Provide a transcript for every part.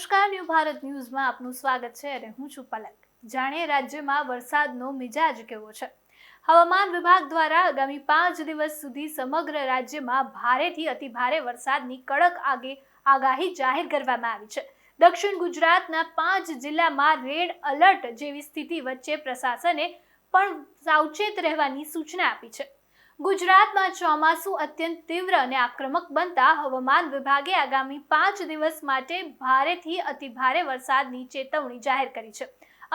નમસ્કાર, ન્યૂ ભારત ન્યૂઝમાં આપનું સ્વાગત છે અને હું છું પલક. જાણીએ રાજ્યમાં વરસાદનો મિજાજ કેવો છે. હવામાન વિભાગ દ્વારા આગામી 5 દિવસ સુધી સમગ્ર રાજ્યમાં ભારેથી અતિભારે વરસાદની કડક આગાહી જાહેર કરવામાં આવી છે. દક્ષિણ ગુજરાતના 5 જિલ્લામાં રેડ એલર્ટ જેવી સ્થિતિ વચ્ચે પ્રશાસને પણ સાવચેત રહેવાની સૂચના આપી છે. ગુજરાતમાં ચોમાસું અત્યંત તીવ્ર અને આક્રમક બનતા હવામાન વિભાગે આગામી 5 દિવસ માટે ભારેથી અતિભારે વરસાદની ચેતવણી જાહેર કરી છે.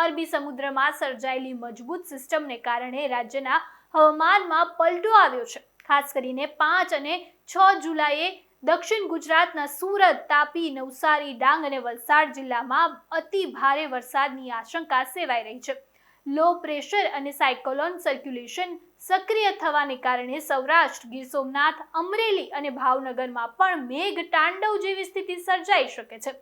અરબી સમુદ્રમાં સર્જાયેલી મજબૂત સિસ્ટમને કારણે રાજ્યના હવામાનમાં પલટો આવ્યો છે. ખાસ કરીને 5 અને 6 જુલાઈએ દક્ષિણ ગુજરાતના સુરત, તાપી, નવસારી, ડાંગ અને વલસાડ જિલ્લામાં અતિ ભારે વરસાદની આશંકા સેવાઈ રહી છે. લો પ્રેશર અને સાયક્લોન સર્ક્યુલેશન સક્રિય થવાને કારણે સૌરાષ્ટ્ર, ગીર સોમનાથ, અમરેલી અને ભાવનગરમાં પણ મેઘ તાંડવ જેવી સ્થિતિ સર્જાઈ શકે છે.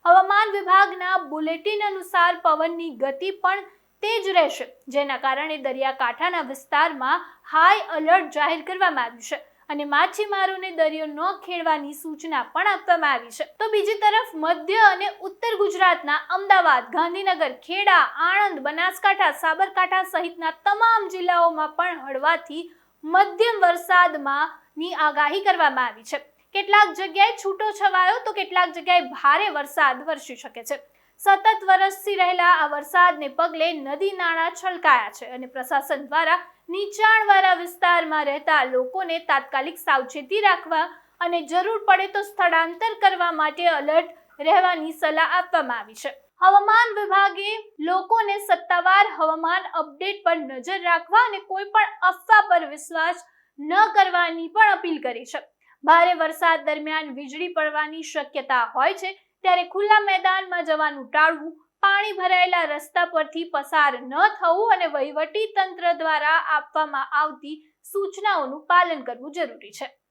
હવામાન વિભાગના બુલેટિન અનુસાર પવનની ગતિ પણ તેજ રહેશે, જેના કારણે દરિયાકાંઠાના વિસ્તારમાં હાઈ એલર્ટ જાહેર કરવામાં આવ્યું છે અને માછીમારોને દરિયો ન ખેડવાની સૂચના પણ આપવામાં આવી છે. તો બીજી તરફ મધ્ય અને ઉત્તર ગુજરાતના અમદાવાદ, ગાંધીનગર, ખેડા, આણંદ, બનાસકાંઠા, સાબરકાંઠા સહિતના તમામ જિલ્લાઓમાં પણ હળવાથી મધ્યમ વરસાદની આગાહી કરવામાં આવી છે. કેટલાક જગ્યાએ છૂટો છવાયો તો કેટલાક જગ્યાએ ભારે વરસાદ વરસી શકે છે. સતત વરસી રહેલા આ વરસાદને પગલે નદી નાળા છલકાયા છે અને પ્રશાસન દ્વારા નીચાણવાળા વિસ્તારમાં રહેતા લોકોને તાત્કાલિક સાવચેતી રાખવા અને જરૂર પડે તો સ્થળાંતર કરવા માટે એલર્ટ રહેવાની સલાહ આપવામાં આવી છે. હવામાન વિભાગે લોકોને સત્તાવાર હવામાન અપડેટ પર નજર રાખવા અને કોઈ પણ અફવા પર વિશ્વાસ ન કરવાની પણ અપીલ કરી છે. ભારે વરસાદ દરમિયાન વીજળી પડવાની શક્યતા હોય છે ત્યારે ખુલ્લા મેદાનમાં જવાનું ટાળવું, પાણી ભરાયેલા રસ્તા પરથી પસાર ન થવું અને વહીવટી તંત્ર દ્વારા આપવામાં આવતી સૂચનાઓનું પાલન કરવું જરૂરી છે.